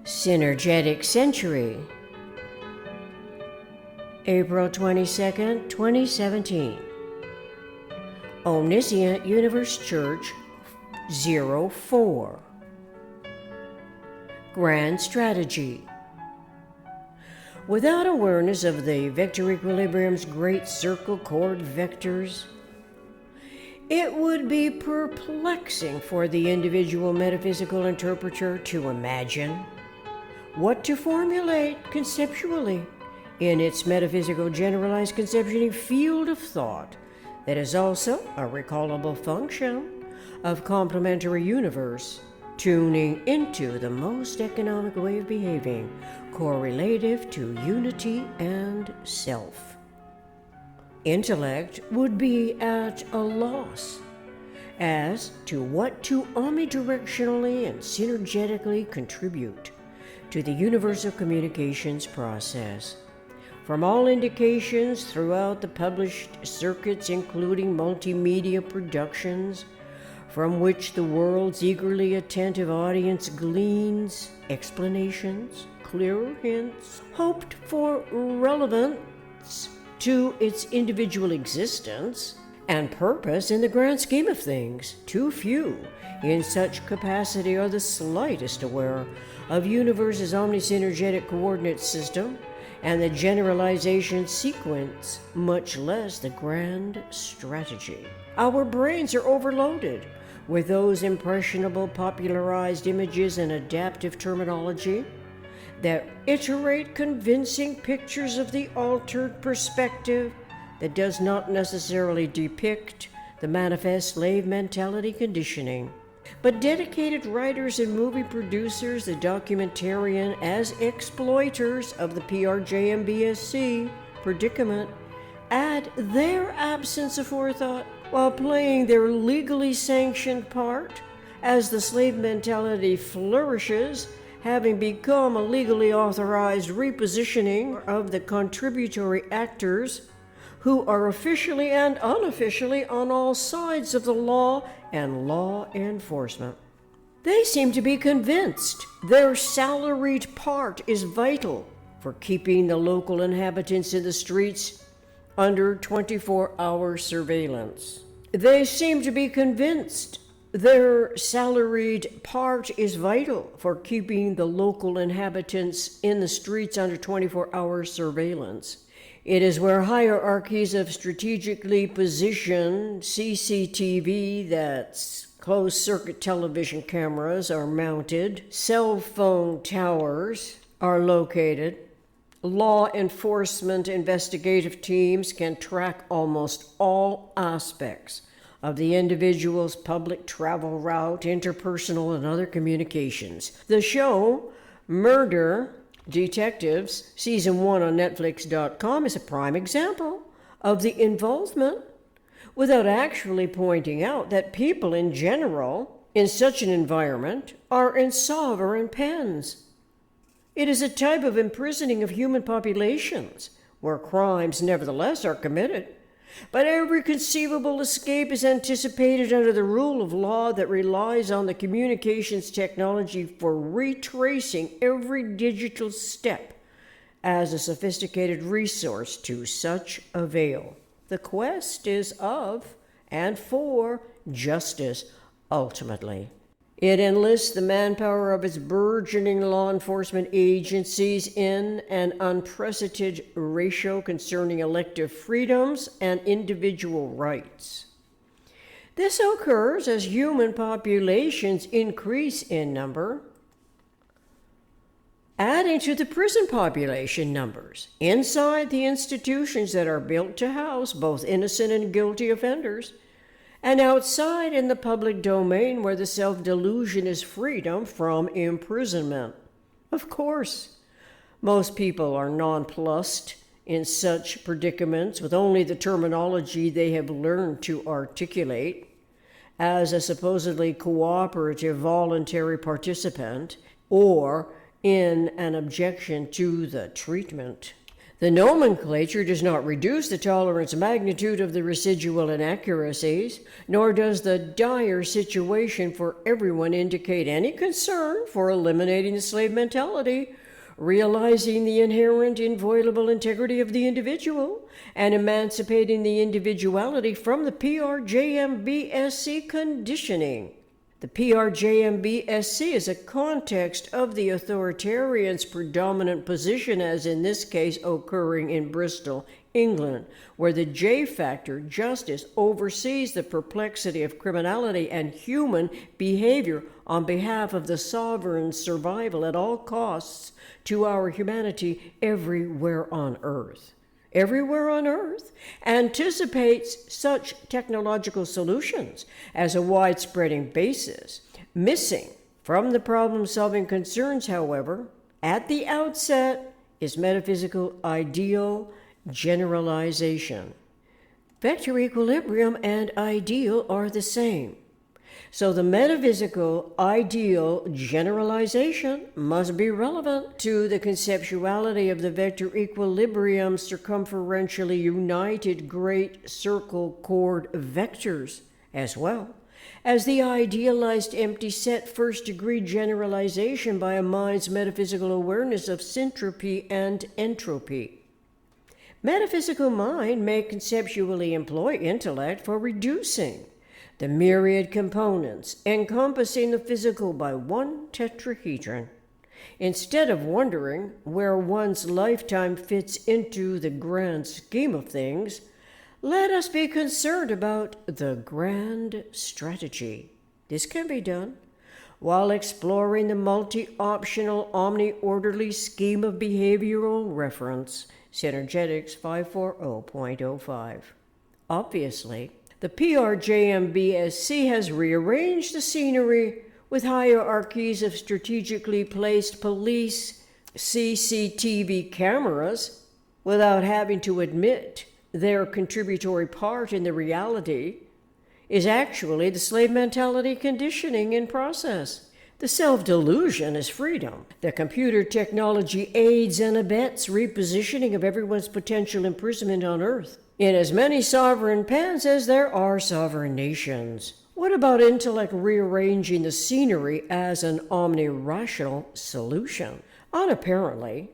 Synergetic Century, April 22nd, 2017. Omniscient Universe Church 04. Grand Strategy. Without awareness of the vector equilibrium's great circle chord vectors, it would be perplexing for the individual metaphysical interpreter to imagine what to formulate conceptually in its metaphysical generalized conceptually field of thought that is also a recallable function of complementary universe, tuning into the most economic way of behaving, correlative to unity and self. Intellect would be at a loss as to what to omnidirectionally and synergetically contribute to the universal communications process. From all indications throughout the published circuits, including multimedia productions, from which the world's eagerly attentive audience gleans explanations, clearer hints, hoped for relevance to its individual existence and purpose in the grand scheme of things, too few in such capacity are the slightest aware of universe's omni-synergetic coordinate system and the generalization sequence, much less the grand strategy. Our brains are overloaded with those impressionable popularized images and adaptive terminology that iterate convincing pictures of the altered perspective that does not necessarily depict the manifest slave mentality conditioning. But dedicated writers and movie producers, the documentarian as exploiters of the PRJMBSC predicament, add their absence of forethought while playing their legally sanctioned part as the slave mentality flourishes, having become a legally authorized repositioning of the contributory actors who are officially and unofficially on all sides of the law and law enforcement. They seem to be convinced their salaried part is vital for keeping the local inhabitants in the streets under 24-hour surveillance. They seem to be convinced their salaried part is vital for keeping the local inhabitants in the streets under 24-hour surveillance. It is where hierarchies of strategically positioned CCTV, that's closed-circuit television cameras, are mounted, cell phone towers are located, law enforcement investigative teams can track almost all aspects of the individual's public travel route, interpersonal, and other communications. The show, Murder Detectives, Season 1 on Netflix.com, is a prime example of the involvement, without actually pointing out that people in general, in such an environment, are in sovereign pens. It is a type of imprisoning of human populations, where crimes nevertheless are committed, but every conceivable escape is anticipated under the rule of law that relies on the communications technology for retracing every digital step as a sophisticated resource to such avail. The quest is of and for justice ultimately. It enlists the manpower of its burgeoning law enforcement agencies in an unprecedented ratio concerning elective freedoms and individual rights. This occurs as human populations increase in number, adding to the prison population numbers inside the institutions that are built to house both innocent and guilty offenders, and outside in the public domain where the self-delusion is freedom from imprisonment. Of course, most people are nonplussed in such predicaments with only the terminology they have learned to articulate as a supposedly cooperative voluntary participant or in an objection to the treatment. The nomenclature does not reduce the tolerance magnitude of the residual inaccuracies, nor does the dire situation for everyone indicate any concern for eliminating the slave mentality, realizing the inherent inviolable integrity of the individual, and emancipating the individuality from the PRJMBSC conditioning. The PRJMBSC is a context of the authoritarian's predominant position, as in this case occurring in Bristol, England, where the J factor, justice, oversees the perplexity of criminality and human behavior on behalf of the sovereign survival at all costs to our humanity everywhere on earth. Everywhere on earth anticipates such technological solutions as a widespreading basis. Missing from the problem-solving concerns, however, at the outset is metaphysical ideal generalization. Vector equilibrium and ideal are the same. So the metaphysical ideal generalization must be relevant to the conceptuality of the vector equilibrium circumferentially united great circle chord vectors, as well as the idealized empty set first-degree generalization by a mind's metaphysical awareness of syntropy and entropy. Metaphysical mind may conceptually employ intellect for reducing the myriad components encompassing the physical by one tetrahedron, instead of wondering where one's lifetime fits into the grand scheme of things. Let us be concerned about the grand strategy. This can be done while exploring the multi-optional omni-orderly scheme of behavioral reference, Synergetics 540.05. Obviously, the PRJMBSC has rearranged the scenery with hierarchies of strategically placed police CCTV cameras without having to admit their contributory part in the reality is actually the slave mentality conditioning in process. The self-delusion is freedom. The computer technology aids and abets repositioning of everyone's potential imprisonment on Earth in as many sovereign pens as there are sovereign nations. What about intellect rearranging the scenery as an omni-rational solution? Unapparently,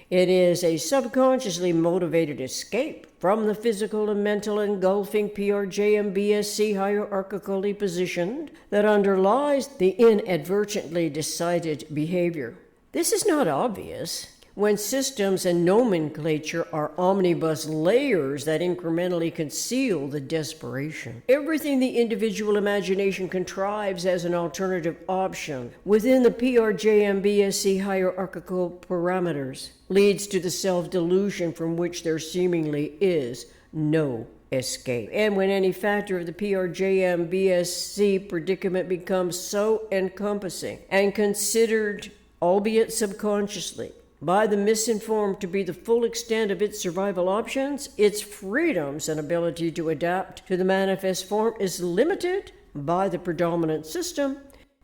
it is a subconsciously motivated escape from the physical and mental engulfing PRJMBSC hierarchically positioned that underlies the inadvertently decided behavior. This is not obvious when systems and nomenclature are omnibus layers that incrementally conceal the desperation. Everything the individual imagination contrives as an alternative option within the PRJMBSC hierarchical parameters leads to the self-delusion from which there seemingly is no escape. And when any factor of the PRJMBSC predicament becomes so encompassing and considered, albeit subconsciously, by the misinformed to be the full extent of its survival options, its freedoms and ability to adapt to the manifest form is limited by the predominant system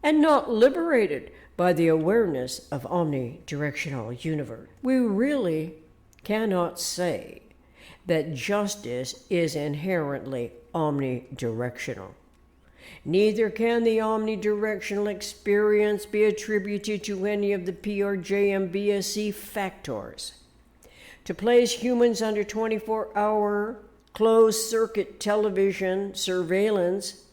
and not liberated by the awareness of omnidirectional universe. We really cannot say that justice is inherently omnidirectional. Neither can the omnidirectional experience be attributed to any of the PRJMBSC factors. To place humans under 24-hour closed-circuit television surveillance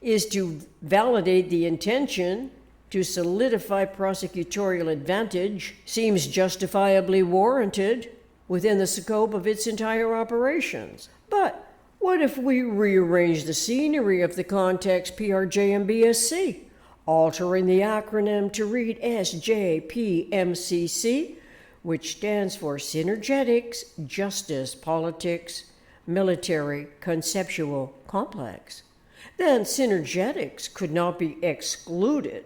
is to validate the intention to solidify prosecutorial advantage, seems justifiably warranted within the scope of its entire operations. But what if we rearrange the scenery of the context PRJMBSC, altering the acronym to read SJPMCC, which stands for Synergetics, Justice, Politics, Military, Conceptual, Complex? Then Synergetics could not be excluded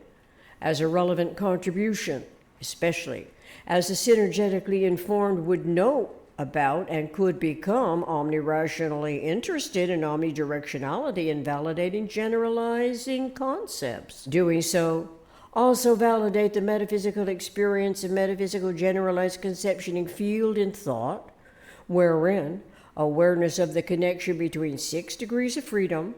as a relevant contribution, especially as the synergetically informed would know about and could become omni-rationally interested in omnidirectionality and validating generalizing concepts. Doing so also validate the metaphysical experience and metaphysical generalized conceptioning field in thought, wherein awareness of the connection between 6 degrees of freedom,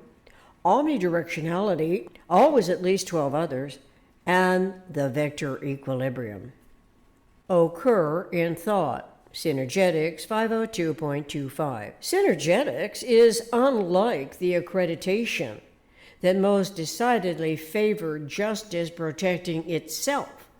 omnidirectionality, always at least 12 others, and the vector equilibrium occur in thought. Synergetics 502.25. Synergetics is unlike the accreditation that most decidedly favored justice protecting itself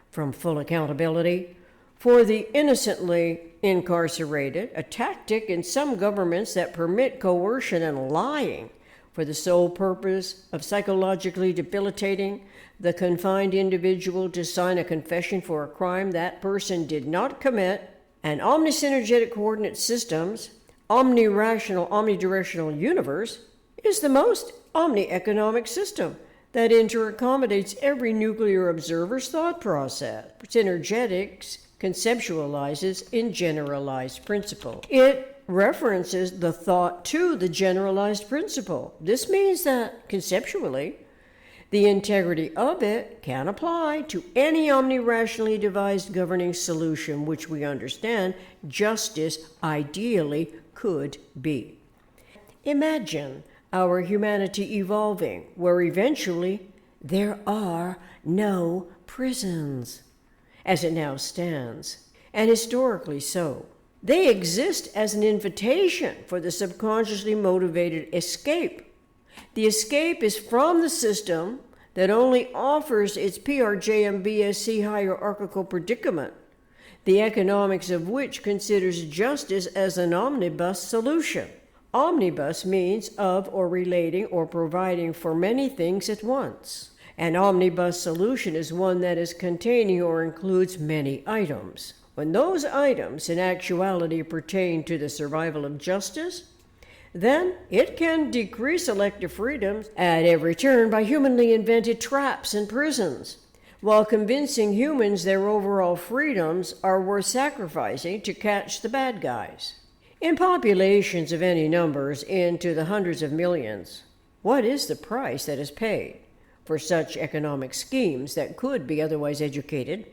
from full accountability for the innocently incarcerated, a tactic in some governments that permit coercion and lying for the sole purpose of psychologically debilitating the confined individual to sign a confession for a crime that person did not commit. And omnisynergetic coordinate systems, omni-rational, omnidirectional universe, is the most omni-economic system that interaccommodates every nuclear observer's thought process. Synergetics conceptualizes in generalized principle. It references the thought to the generalized principle. This means that, conceptually, the integrity of it can apply to any omni-rationally devised governing solution which we understand justice ideally could be. Imagine our humanity evolving where eventually there are no prisons, as it now stands, and historically so. They exist as an invitation for the subconsciously motivated escape. The escape is from the system that only offers its PRJMBSC hierarchical predicament, the economics of which considers justice as an omnibus solution. Omnibus means of or relating or providing for many things at once. An omnibus solution is one that is containing or includes many items. When those items in actuality pertain to the survival of justice, then it can decrease elective freedoms at every turn by humanly invented traps and prisons, while convincing humans their overall freedoms are worth sacrificing to catch the bad guys. In populations of any numbers into the hundreds of millions, what is the price that is paid for such economic schemes that could be otherwise educated?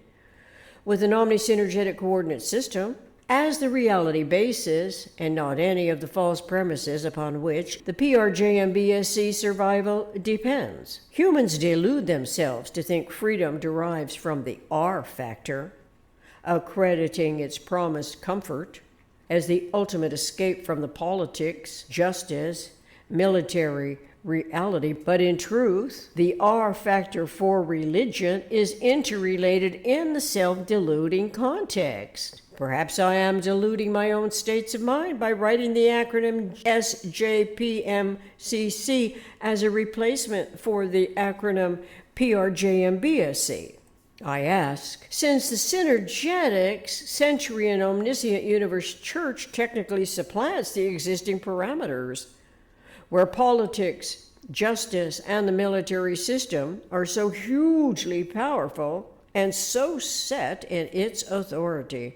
With an omnisynergetic coordinate system as the reality basis, and not any of the false premises upon which the PRJMBSC survival depends. Humans delude themselves to think freedom derives from the R factor, accrediting its promised comfort as the ultimate escape from the politics, justice, military reality. But in truth, the R factor for religion is interrelated in the self-deluding context. Perhaps I am deluding my own states of mind by writing the acronym SJPMCC as a replacement for the acronym PRJMBSC. I ask, since the Synergetics, Century and Omniscient Universe Church technically supplants the existing parameters, where politics, justice, and the military system are so hugely powerful and so set in its authority,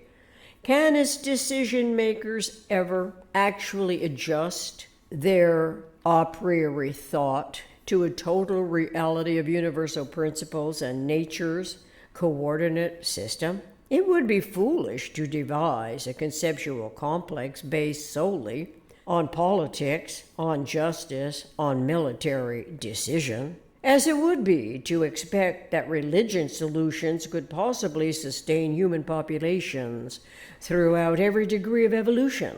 can its decision makers ever actually adjust their a priori thought to a total reality of universal principles and nature's coordinate system? It would be foolish to devise a conceptual complex based solely on politics, on justice, on military decision, as it would be to expect that religion solutions could possibly sustain human populations throughout every degree of evolution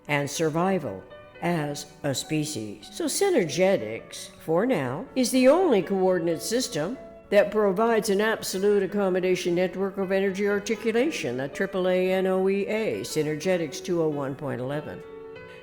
and survival as a species. So Synergetics, for now, is the only coordinate system that provides an absolute accommodation network of energy articulation, the AAA NOEA, Synergetics 201.11.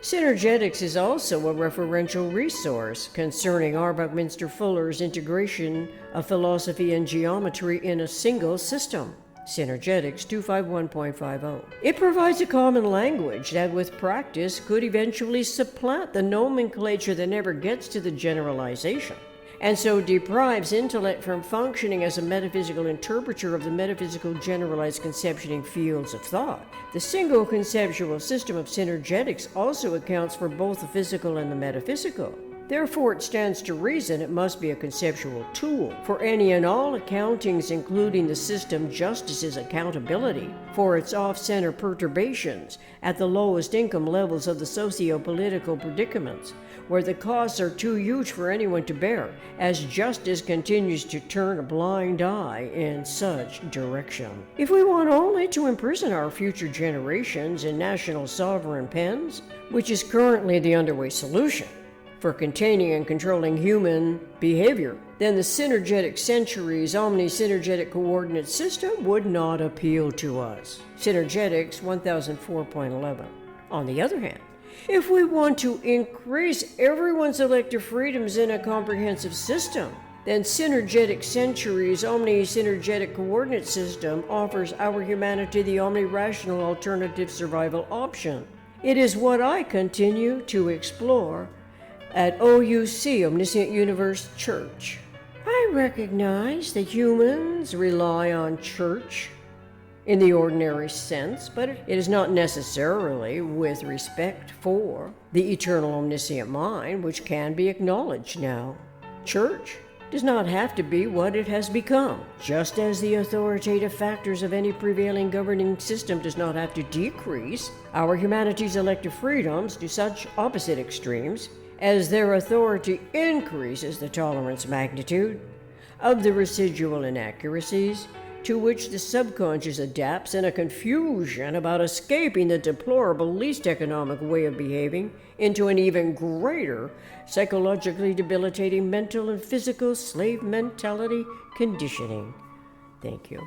Synergetics is also a referential resource concerning R. Buckminster Fuller's integration of philosophy and geometry in a single system, Synergetics 251.50. It provides a common language that with practice could eventually supplant the nomenclature that never gets to the generalization, and so deprives intellect from functioning as a metaphysical interpreter of the metaphysical generalized conceptioning fields of thought. The single conceptual system of Synergetics also accounts for both the physical and the metaphysical. Therefore, it stands to reason it must be a conceptual tool for any and all accountings, including the system justice's accountability for its off-center perturbations at the lowest income levels of the socio-political predicaments, where the costs are too huge for anyone to bear, as justice continues to turn a blind eye in such direction. If we want only to imprison our future generations in national sovereign pens, which is currently the underway solution for containing and controlling human behavior, then the Synergetic centuries omni-synergetic coordinate system would not appeal to us. Synergetics 1004.11. On the other hand, if we want to increase everyone's elective freedoms in a comprehensive system, then Synergetic centuries omni-synergetic coordinate system offers our humanity the omni-rational alternative survival option. It is what I continue to explore at OUC, Omniscient Universe Church. I recognize that humans rely on church in the ordinary sense, but it is not necessarily with respect for the eternal omniscient mind, which can be acknowledged now. Church does not have to be what it has become, just as the authoritative factors of any prevailing governing system does not have to decrease our humanity's elective freedoms to such opposite extremes as their authority increases the tolerance magnitude of the residual inaccuracies to which the subconscious adapts in a confusion about escaping the deplorable least economic way of behaving into an even greater psychologically debilitating mental and physical slave mentality conditioning. Thank you.